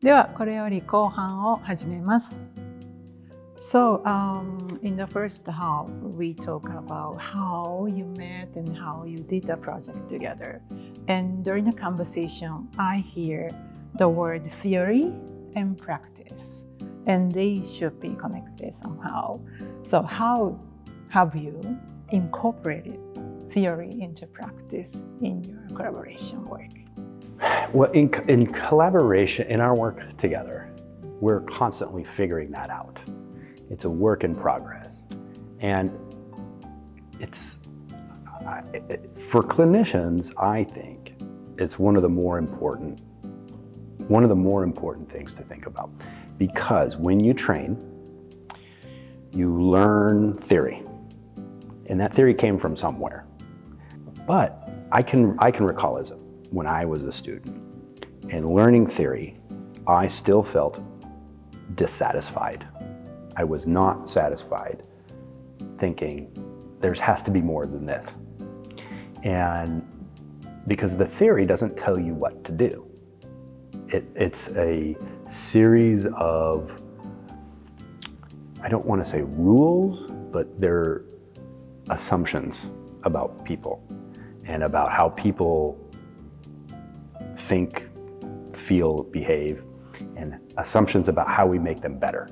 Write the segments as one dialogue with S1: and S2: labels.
S1: ではこれより後半を始めます。So, in the first half, we talk about how you met and how you did the project together. And during the conversation, I hear the word theory and practice, and they should be connected somehow. So, how have you incorporated theory into practice in your collaboration work?
S2: Well, in collaboration, in our work together, we're constantly figuring that out. It's a work in progress. And for clinicians, I think it's one of the more important things to think about. Because when you train, you learn theory. And that theory came from somewhere. But I can recall when I was a student and learning theory, I still felt dissatisfied. I was not satisfied, thinking there has to be more than this. And because the theory doesn't tell you what to do. It's a series of, I don't want to say rules, but they're assumptions about people and about how people think, feel, behave, and assumptions about how we make them better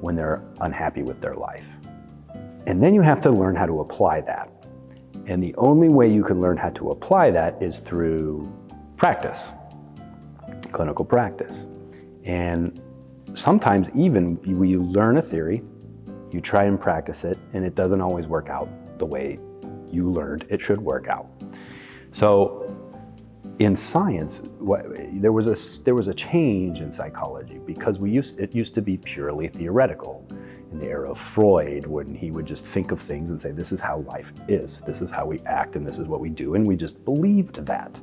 S2: when they're unhappy with their life. And then you have to learn how to apply that. And the only way you can learn how to apply that is through practice, clinical practice. And sometimes even you learn a theory, you try and practice it, and it doesn't always work out the way you learned it should work out. So in science, there was a change in psychology because it used to be purely theoretical. In the era of Freud, when he would just think of things and say, this is how life is, this is how we act, and this is what we do, and we just believed that.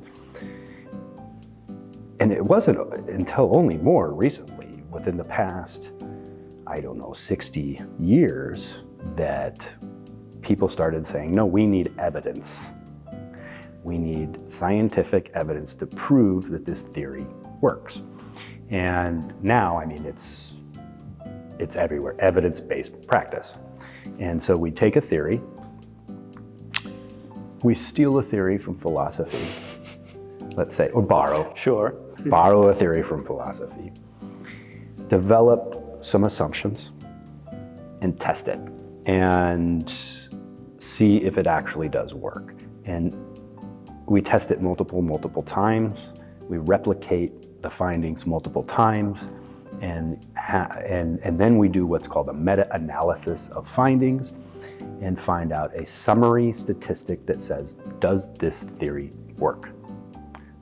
S2: And it wasn't until only more recently, within the past, 60 years, that people started saying, no, we need evidence. We need scientific evidence to prove that this theory works. And now, it's everywhere, evidence-based practice. And so we take a theory, we steal a theory from philosophy, let's say, or borrow a theory from philosophy, develop some assumptions, and test it, and see if it actually does work. And we test it multiple times. We replicate the findings multiple times, and then we do what's called a meta-analysis of findings and find out a summary statistic that says, does this theory work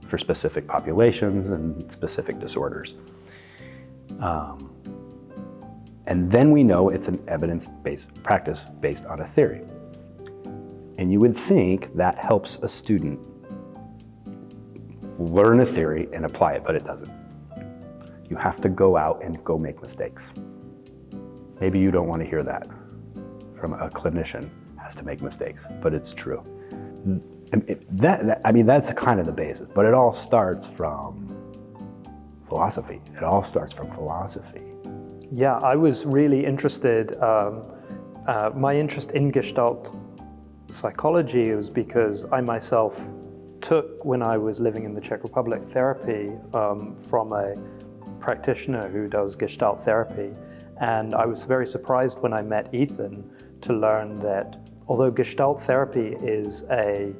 S2: for specific populations and specific disorders? And then we know it's an evidence-based practice based on a theory. And you would think that helps a student learn a theory and apply it, but it doesn't. You have to go out and go make mistakes. Maybe you don't want to hear that from a clinician has to make mistakes, but it's true. That's kind of the basis, but it all starts from philosophy.
S3: Yeah, I was really interested. My interest in Gestalt psychology was because I myself took, when I was living in the Czech Republic, therapy from a practitioner who does Gestalt therapy. And I was very surprised when I met Ethan to learn that although Gestalt therapy is a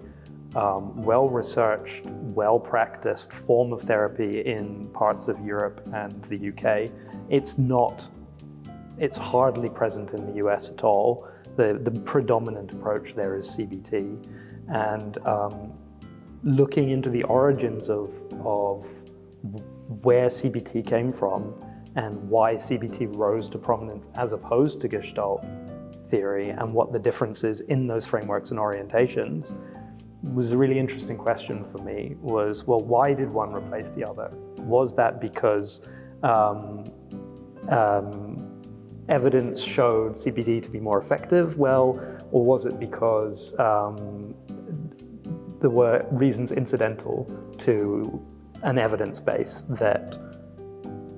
S3: well-researched, well-practiced form of therapy in parts of Europe and the UK, it's hardly present in the US at all. The predominant approach there is CBT. And looking into the origins of where CBT came from and why CBT rose to prominence as opposed to Gestalt theory and what the difference is in those frameworks and orientations was a really interesting question for me. Was, well, why did one replace the other? Was that because evidence showed CBT to be more effective? Well, or was it because there were reasons incidental to an evidence base that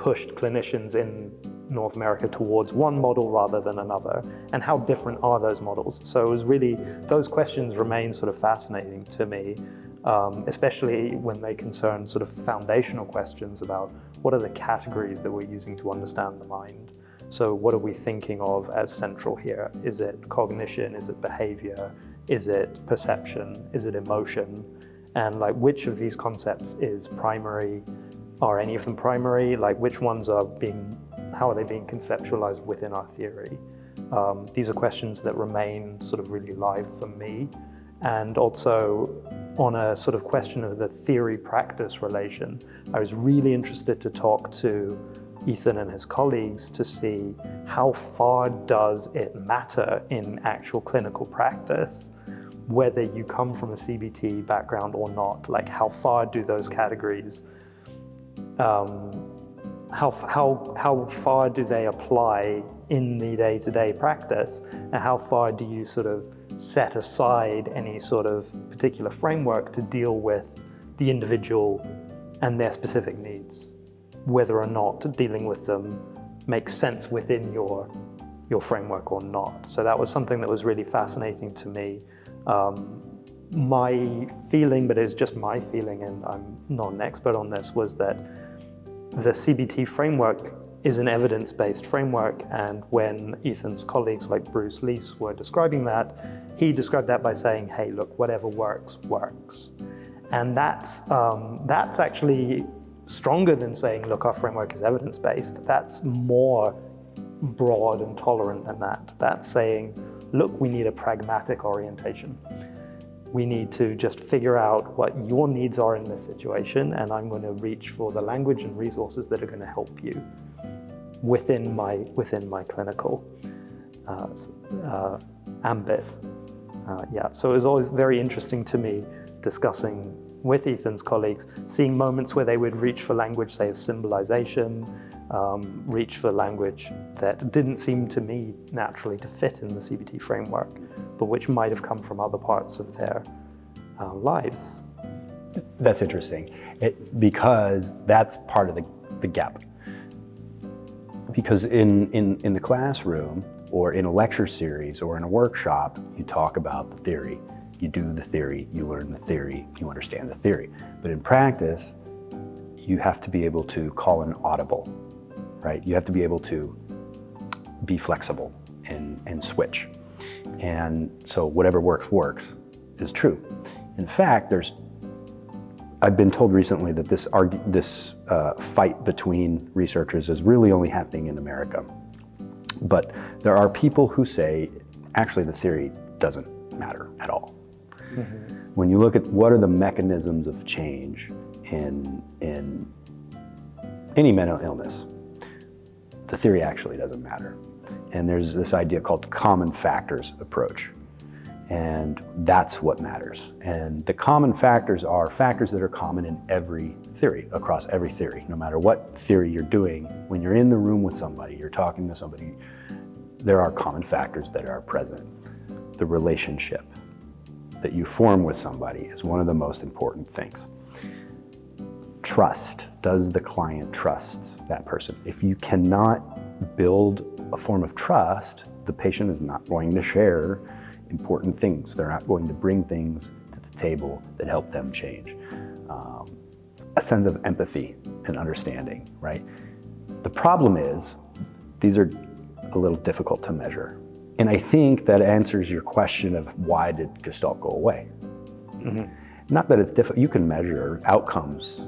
S3: pushed clinicians in North America towards one model rather than another, and how different are those models? So it was really, those questions remain sort of fascinating to me, especially when they concern sort of foundational questions about what are the categories that we're using to understand the mind. So what are we thinking of as central here? Is it cognition? Is it behavior? Is it perception? Is it emotion? And like, which of these concepts is primary? Are any of them primary? Like, which ones are how are they being conceptualized within our theory? These are questions that remain sort of really live for me. And also on a sort of question of the theory-practice relation, I was really interested to talk to Ethan and his colleagues to see how far does it matter in actual clinical practice, whether you come from a CBT background or not. Like, how far do those categories, how far do they apply in the day-to-day practice, and how far do you sort of set aside any sort of particular framework to deal with the individual and their specific needs, whether or not dealing with them makes sense within your framework or not. So that was something that was really fascinating to me. My feeling, but it's just my feeling, and I'm not an expert on this, was that the CBT framework is an evidence-based framework, and when Ethan's colleagues like Bruce Lees were describing that, he described that by saying, hey, look, whatever works, works. And that's actually stronger than saying, look, our framework is evidence-based. That's more broad and tolerant than that. That's saying, look, we need a pragmatic orientation. We need to just figure out what your needs are in this situation, and I'm going to reach for the language and resources that are going to help you within my clinical ambit. So it was always very interesting to me discussing with Ethan's colleagues, seeing moments where they would reach for language, say, of symbolization, reach for language that didn't seem to me naturally to fit in the CBT framework, but which might have come from other parts of their lives.
S2: That's interesting, because that's part of the gap. Because in the classroom, or in a lecture series, or in a workshop, you talk about the theory. You do the theory, you learn the theory, you understand the theory. But in practice, you have to be able to call an audible, right? You have to be able to be flexible and switch. And so whatever works is true. In fact, I've been told recently that this fight between researchers is really only happening in America. But there are people who say, actually, the theory doesn't matter at all. Mm-hmm. When you look at what are the mechanisms of change in any mental illness, the theory actually doesn't matter. And there's this idea called common factors approach. And that's what matters. And the common factors are factors that are common in every theory, across every theory. No matter what theory you're doing, when you're in the room with somebody, you're talking to somebody, there are common factors that are present. The relationship that you form with somebody is one of the most important things. Trust. Does the client trust that person? If you cannot build a form of trust, the patient is not going to share important things. They're not going to bring things to the table that help them change. A sense of empathy and understanding, right? The problem is, these are a little difficult to measure. And I think that answers your question of why did Gestalt go away? Mm-hmm. Not that it's difficult, you can measure outcomes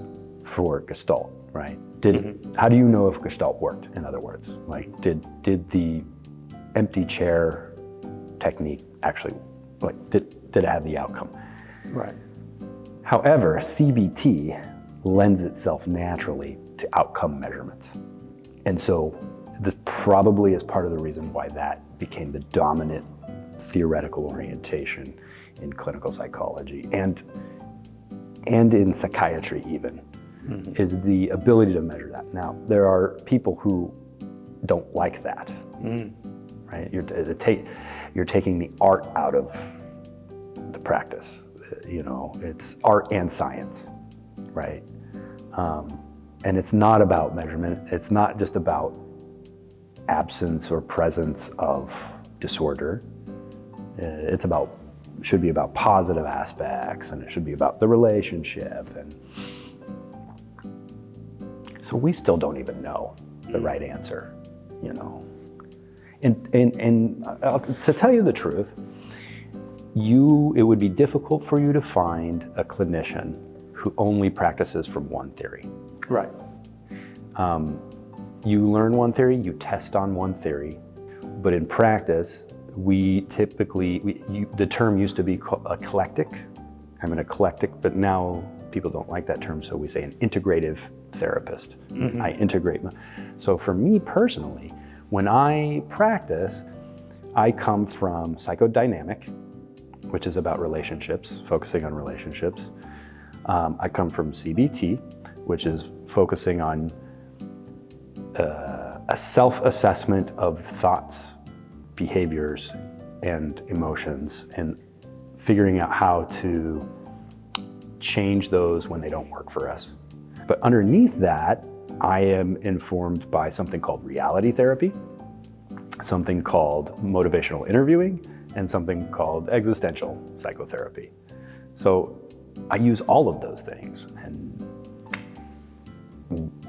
S2: for Gestalt, right? How do you know if Gestalt worked, in other words? Like, did the empty chair technique actually, did it have the outcome?
S3: Right.
S2: However, CBT lends itself naturally to outcome measurements. And so this probably is part of the reason why that became the dominant theoretical orientation in clinical psychology and in psychiatry even, is the ability to measure that. Now, there are people who don't like that, right? You're taking the art out of the practice. You know, it's art and science, right? And it's not about measurement. It's not just about absence or presence of disorder. Should be about positive aspects, and it should be about the relationship. And so we still don't even know the right answer, you know. And to tell you the truth, it would be difficult for you to find a clinician who only practices from one theory.
S3: Right.
S2: You learn one theory, you test on one theory, but in practice, we typically, the term used to be eclectic. I'm an eclectic, but now people don't like that term, so we say an integrative therapist. Mm-hmm. I integrate. So for me personally, when I practice, I come from psychodynamic, which is about relationships, focusing on relationships. I come from CBT, which is focusing on a self-assessment of thoughts, behaviors, and emotions, and figuring out how to change those when they don't work for us. But underneath that, I am informed by something called reality therapy, something called motivational interviewing, and something called existential psychotherapy. So I use all of those things, and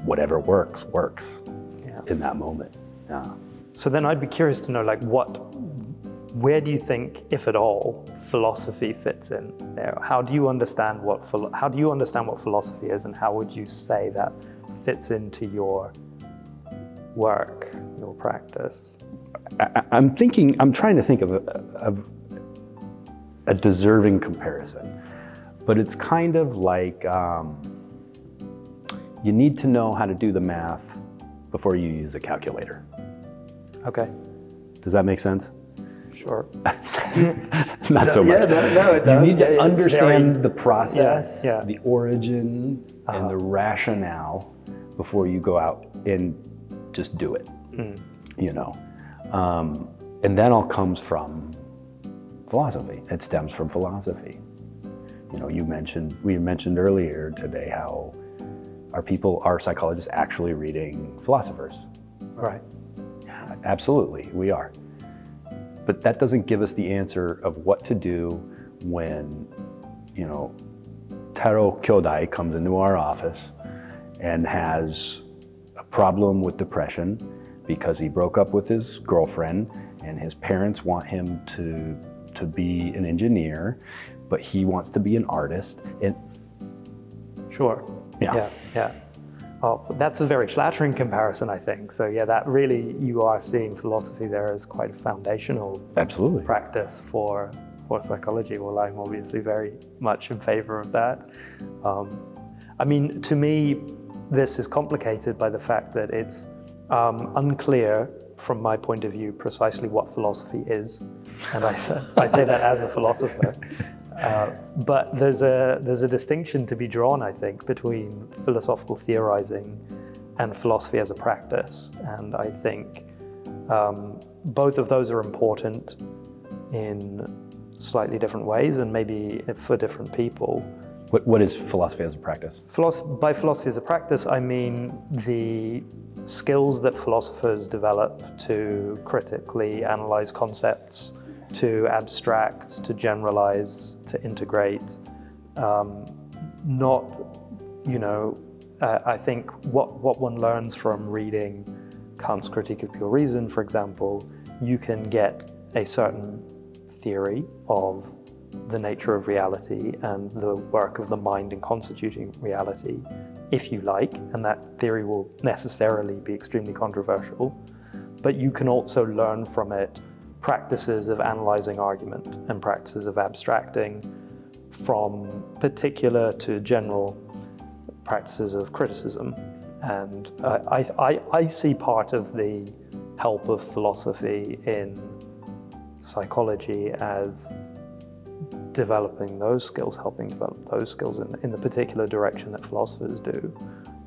S2: whatever works in that moment. Yeah.
S3: So then I'd be curious to know, like, where do you think, if at all, philosophy fits in there? How do you understand what philosophy is, and how would you say that fits into your work, your practice?
S2: I'm trying to think of a deserving comparison, but it's kind of like you need to know how to do the math before you use a calculator.
S3: Okay.
S2: Does that make sense?
S3: Sure.
S2: Not so much.
S3: No, it does.
S2: You need to understand the process,
S3: yeah.
S2: the origin, and the rationale before you go out and just do it. You know, and that all comes from philosophy. It stems from philosophy. You know, we mentioned earlier today how our psychologists actually reading philosophers.
S3: Right.
S2: Yeah, absolutely, we are. But that doesn't give us the answer of what to do when, you know, Taro Kyodai comes into our office and has a problem with depression because he broke up with his girlfriend and his parents want him to be an engineer, but he wants to be an artist. And
S3: sure. Yeah. Oh, that's a very flattering comparison, I think. So yeah, that really, you are seeing philosophy there as quite a foundational
S2: absolutely
S3: practice for psychology. Well, I'm obviously very much in favor of that. I mean, to me, this is complicated by the fact that it's unclear from my point of view precisely what philosophy is. And I say that as a philosopher. But there's a distinction to be drawn, I think, between philosophical theorizing and philosophy as a practice. And I think both of those are important in slightly different ways, and maybe for different people.
S2: What is philosophy as a practice?
S3: By philosophy as a practice, I mean the skills that philosophers develop to critically analyze concepts, to abstract, to generalize, to integrate. I think what one learns from reading Kant's Critique of Pure Reason, for example, you can get a certain theory of the nature of reality and the work of the mind in constituting reality, if you like, and that theory will necessarily be extremely controversial. But you can also learn from it practices of analyzing argument and practices of abstracting, from particular to general practices of criticism. And I see part of the help of philosophy in psychology as developing those skills, helping develop those skills in the particular direction that philosophers do.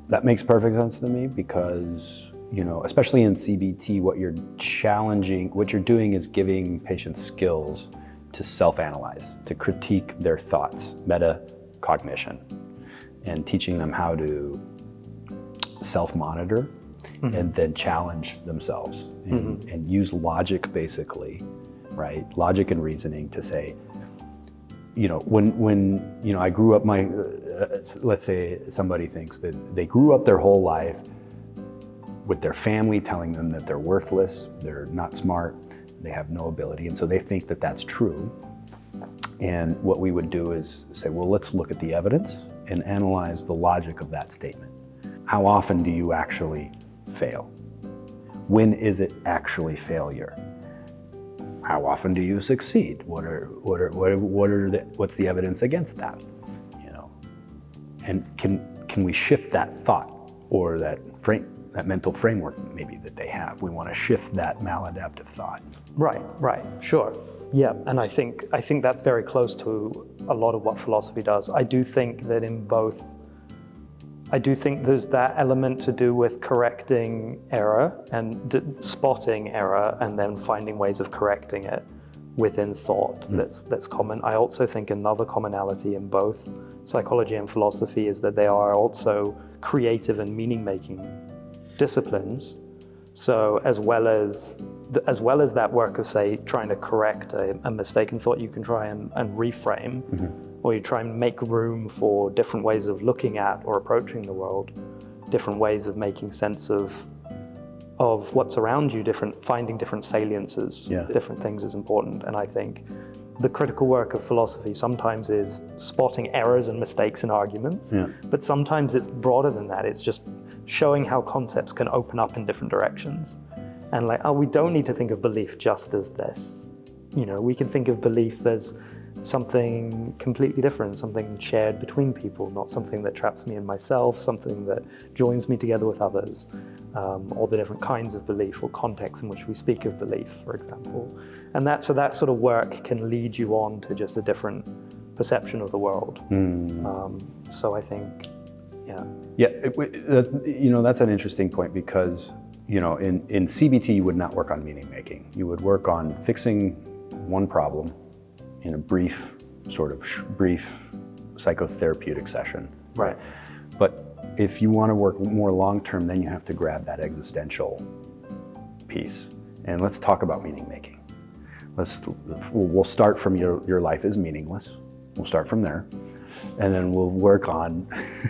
S2: That makes perfect sense to me because, you know, especially in CBT, what you're doing is giving patients skills to self-analyze, to critique their thoughts, metacognition, and teaching them how to self-monitor and then challenge themselves and use logic basically, right? Logic and reasoning to say, when I grew up, let's say somebody thinks that they grew up their whole life with their family telling them that they're worthless, they're not smart, they have no ability, and so they think that that's true. And what we would do is say, well, let's look at the evidence and analyze the logic of that statement. How often do you actually fail? When is it actually failure? How often do you succeed? What's the evidence against that? And can we shift that thought or that mental framework maybe that they have? We want to shift that maladaptive thought.
S3: Right, sure. Yeah, and I think that's very close to a lot of what philosophy does. I do think that there's that element to do with correcting error and spotting error and then finding ways of correcting it within thought that's common. I also think another commonality in both psychology and philosophy is that they are also creative and meaning-making disciplines. So as well as that work of, say, trying to correct a mistaken thought, you can try and reframe, or you try and make room for different ways of looking at or approaching the world, different ways of making sense of what's around you, finding different saliences, different things is important. And I think the critical work of philosophy sometimes is spotting errors and mistakes in arguments, but sometimes it's broader than that. It's just showing how concepts can open up in different directions. And we don't need to think of belief just as this. We can think of belief as something completely different, something shared between people, not something that traps me in myself, something that joins me together with others, or the different kinds of belief or contexts in which we speak of belief, for example. And that sort of work can lead you on to just a different perception of the world. So I think,
S2: that's an interesting point because, in CBT you would not work on meaning making. You would work on fixing one problem in a brief psychotherapeutic session.
S3: Right.
S2: But if you want to work more long-term, then you have to grab that existential piece. And let's talk about meaning making. We'll start from your life is meaningless. We'll start from there. And then we'll work on,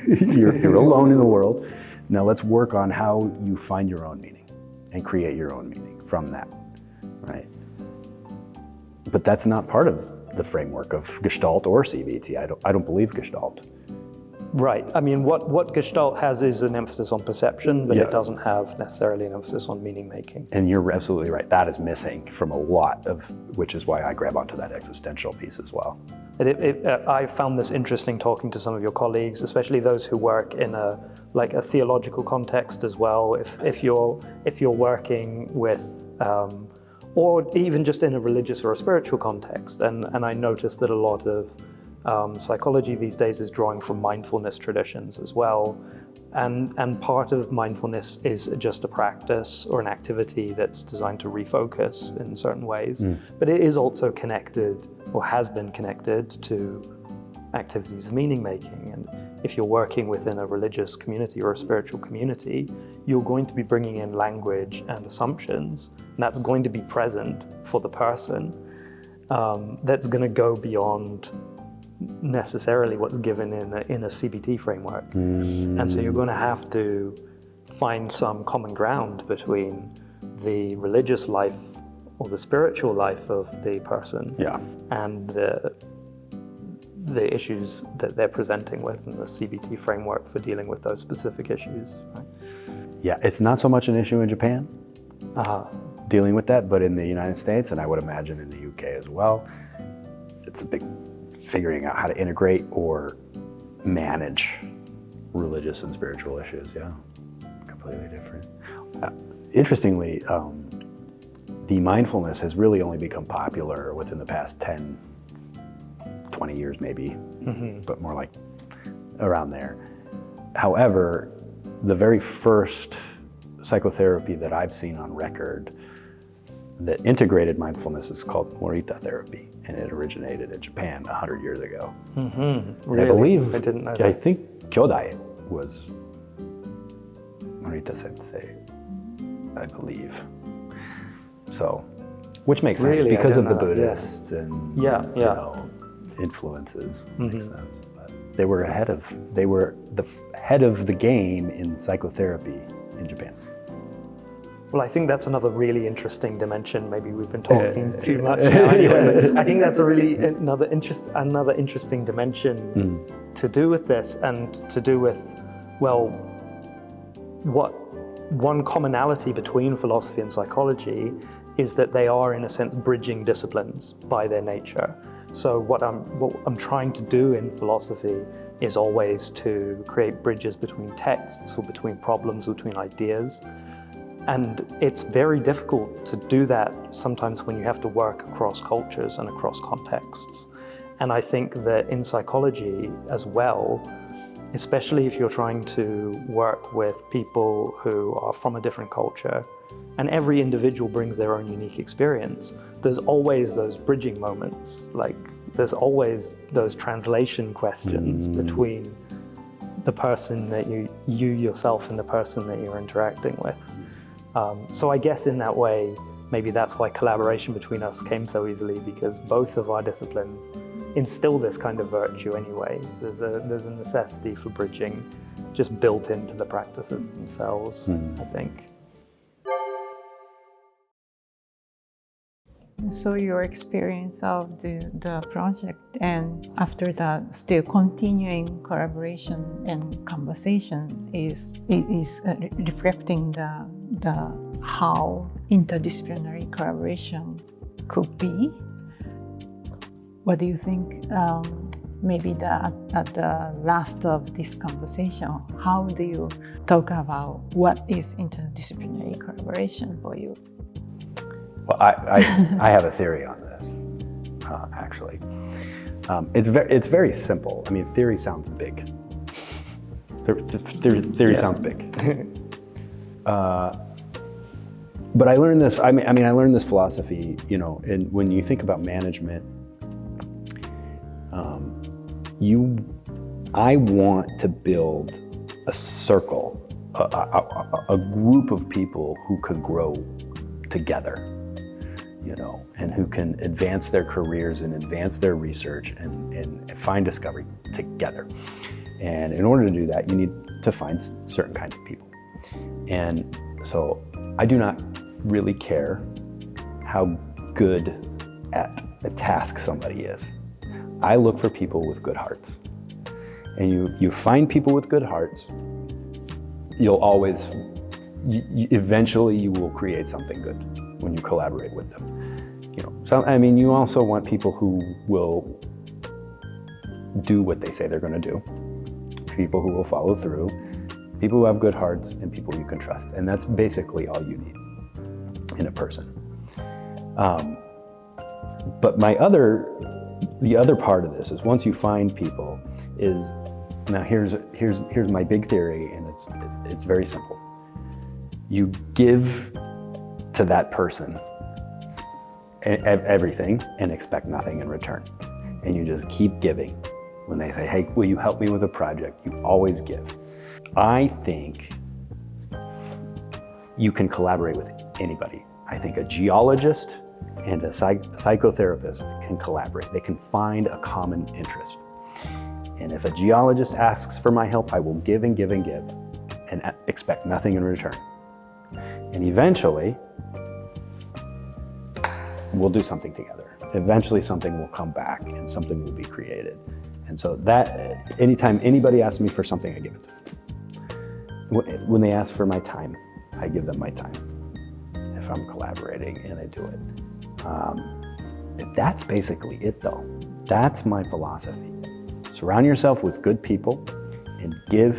S2: you're alone in the world. Now let's work on how you find your own meaning and create your own meaning from that, right? But that's not part of the framework of Gestalt or CBT. I don't believe Gestalt.
S3: Right. I mean, what Gestalt has is an emphasis on perception, but it doesn't have necessarily an emphasis on meaning making.
S2: And you're absolutely right. That is missing from a lot of, which is why I grab onto that existential piece as well.
S3: I found this interesting talking to some of your colleagues, especially those who work in a theological context as well. If you're working with, or even just in a religious or a spiritual context, and I noticed that a lot of psychology these days is drawing from mindfulness traditions as well. And part of mindfulness is just a practice or an activity that's designed to refocus in certain ways. But it is also connected, or has been connected, to activities of meaning making. And if you're working within a religious community or a spiritual community, you're going to be bringing in language and assumptions, and that's going to be present for the person. That's going to go beyond necessarily what's given in a CBT framework. And so you're going to have to find some common ground between the religious life or the spiritual life of the person and the issues that they're presenting with in the CBT framework for dealing with those specific issues. Right?
S2: Yeah, it's not so much an issue in Japan, dealing with that, but in the United States, and I would imagine in the UK as well, it's a big figuring out how to integrate or manage religious and spiritual issues, completely different. Interestingly, the mindfulness has really only become popular within the past 10, 20 years maybe, but more like around there. However, the very first psychotherapy that I've seen on record that integrated mindfulness is called Morita therapy, and it originated in Japan 100 years ago.
S3: Really?
S2: I believe,
S3: I didn't know
S2: I
S3: that.
S2: think Kyodai was Morita sensei, I believe. So, which makes sense
S3: Really?
S2: because of the
S3: That, yeah.
S2: Buddhists and
S3: Yeah,
S2: you
S3: yeah.
S2: know, influences. Makes sense. But they were the head of the game in psychotherapy in Japan.
S3: Well, I think that's another really interesting dimension. Maybe we've been talking too much now anyway, but I think that's another interesting dimension to do with this, and to do with, well, what one commonality between philosophy and psychology is that they are, in a sense, bridging disciplines by their nature. So what I'm trying to do in philosophy is always to create bridges between texts, or between problems, or between ideas. And it's very difficult to do that sometimes when you have to work across cultures and across contexts. And I think that in psychology as well, especially if you're trying to work with people who are from a different culture, and every individual brings their own unique experience, there's always those bridging moments. Like, there's always those translation questions between the person that you yourself and the person that you're interacting with. So I guess in that way, maybe that's why collaboration between us came so easily, because both of our disciplines instill this kind of virtue anyway. There's a necessity for bridging just built into the practices themselves, I think.
S1: So your experience of the project, and after that still continuing collaboration and conversation is reflecting the how interdisciplinary collaboration could be. What do you think? Maybe at the last of this conversation, how do you talk about what is interdisciplinary collaboration for you?
S2: Well, I have a theory on this, actually. It's very simple. I mean, theory sounds big. Theory sounds big. But I learned this. I mean, I learned this philosophy. You know, and when you think about management, I want to build a circle, a group of people who could grow together. You know, and who can advance their careers and advance their research and find discovery together. And in order to do that, you need to find certain kinds of people. And so I do not really care how good at a task somebody is. I look for people with good hearts. And you find people with good hearts, you'll always, eventually you will create something good when you collaborate with them. You know, so I mean, you also want people who will do what they say they're going to do, people who will follow through, people who have good hearts, and people you can trust. And that's basically all you need in a person. But the other part of this is, once you find people, is now here's my big theory, and it's very simple. You give to that person everything and expect nothing in return. And you just keep giving. When they say, hey, will you help me with a project? You always give. I think you can collaborate with anybody. I think a geologist and a psychotherapist can collaborate. They can find a common interest. And if a geologist asks for my help, I will give and give and give and expect nothing in return. And eventually, we'll do something together. Eventually something will come back and something will be created. And so that, anytime anybody asks me for something, I give it to them. When they ask for my time, I give them my time. If I'm collaborating, and I do it. That's basically it though. That's my philosophy. Surround yourself with good people and give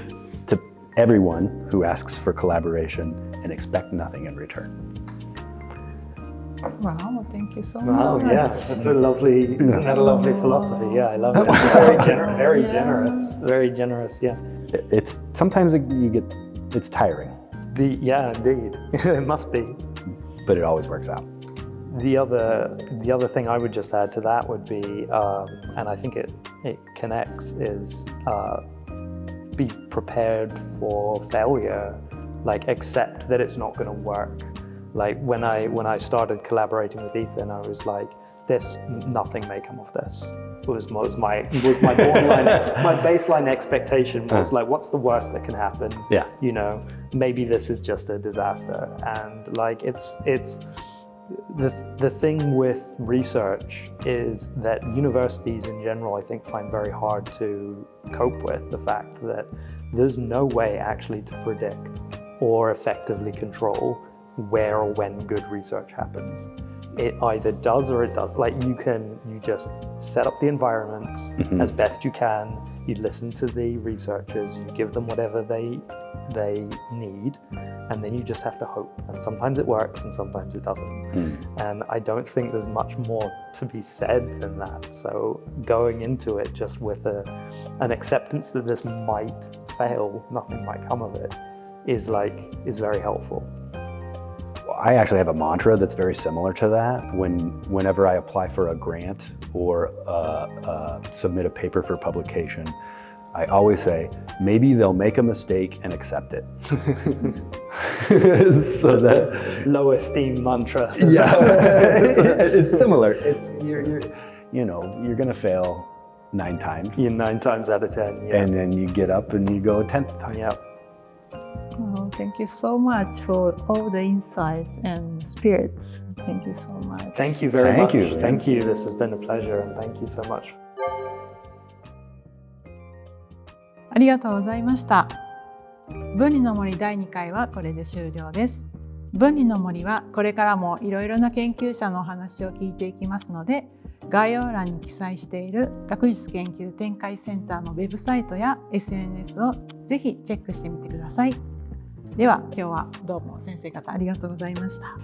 S2: to everyone who asks for collaboration and expect nothing in return.
S1: Wow, thank you so
S3: Wow,
S1: much.
S3: yeah, that's a lovely, isn't that a lovely philosophy? Yeah, I love it. It's very very generous, yeah.
S2: It's sometimes it's tiring,
S3: Yeah, indeed, it must be.
S2: but it always works out.
S3: The other thing I would just add to that would be, and I think it connects, is be prepared for failure like accept that it's not going to work. Like when I started collaborating with Ethan, I was like, nothing may come of this. Was my borderline, my baseline expectation was like, what's the worst that can happen?
S2: Yeah.
S3: You know, maybe this is just a disaster. And like it's the thing with research is that universities in general, I think, find very hard to cope with the fact that there's no way actually to predict or effectively control where or when good research happens. It either does or it does. Like you just set up the environments as best you can. You listen to the researchers, you give them whatever they need, and then you just have to hope. And sometimes it works and sometimes it doesn't. And I don't think there's much more to be said than that. So going into it just with an acceptance that this might fail, nothing might come of it, is very helpful.
S2: I actually have a mantra that's very similar to that. Whenever I apply for a grant or submit a paper for publication, I always say, maybe they'll make a mistake and accept it. So that
S3: low esteem mantra.
S2: Yeah, it's similar. You're gonna fail 9 times.
S3: 9 times out of 10. Yeah.
S2: And then you get up and you go a 10th time.
S3: Yeah.
S1: Oh, thank you so much for all the insights and spirits. Thank you so much.
S3: Thank you very much.
S2: Thank you.
S3: Thank you. This has been a pleasure, and thank you so much.
S1: ありがとうございました。文理の森第2回はこれで終了です。文理の森はこれからもいろいろな研究者のお話を聞いていきますので、概要欄に記載している学術研究展開センターのウェブサイトや SNS をぜひチェックしてみてください。では今日はどうも先生方ありがとうございました。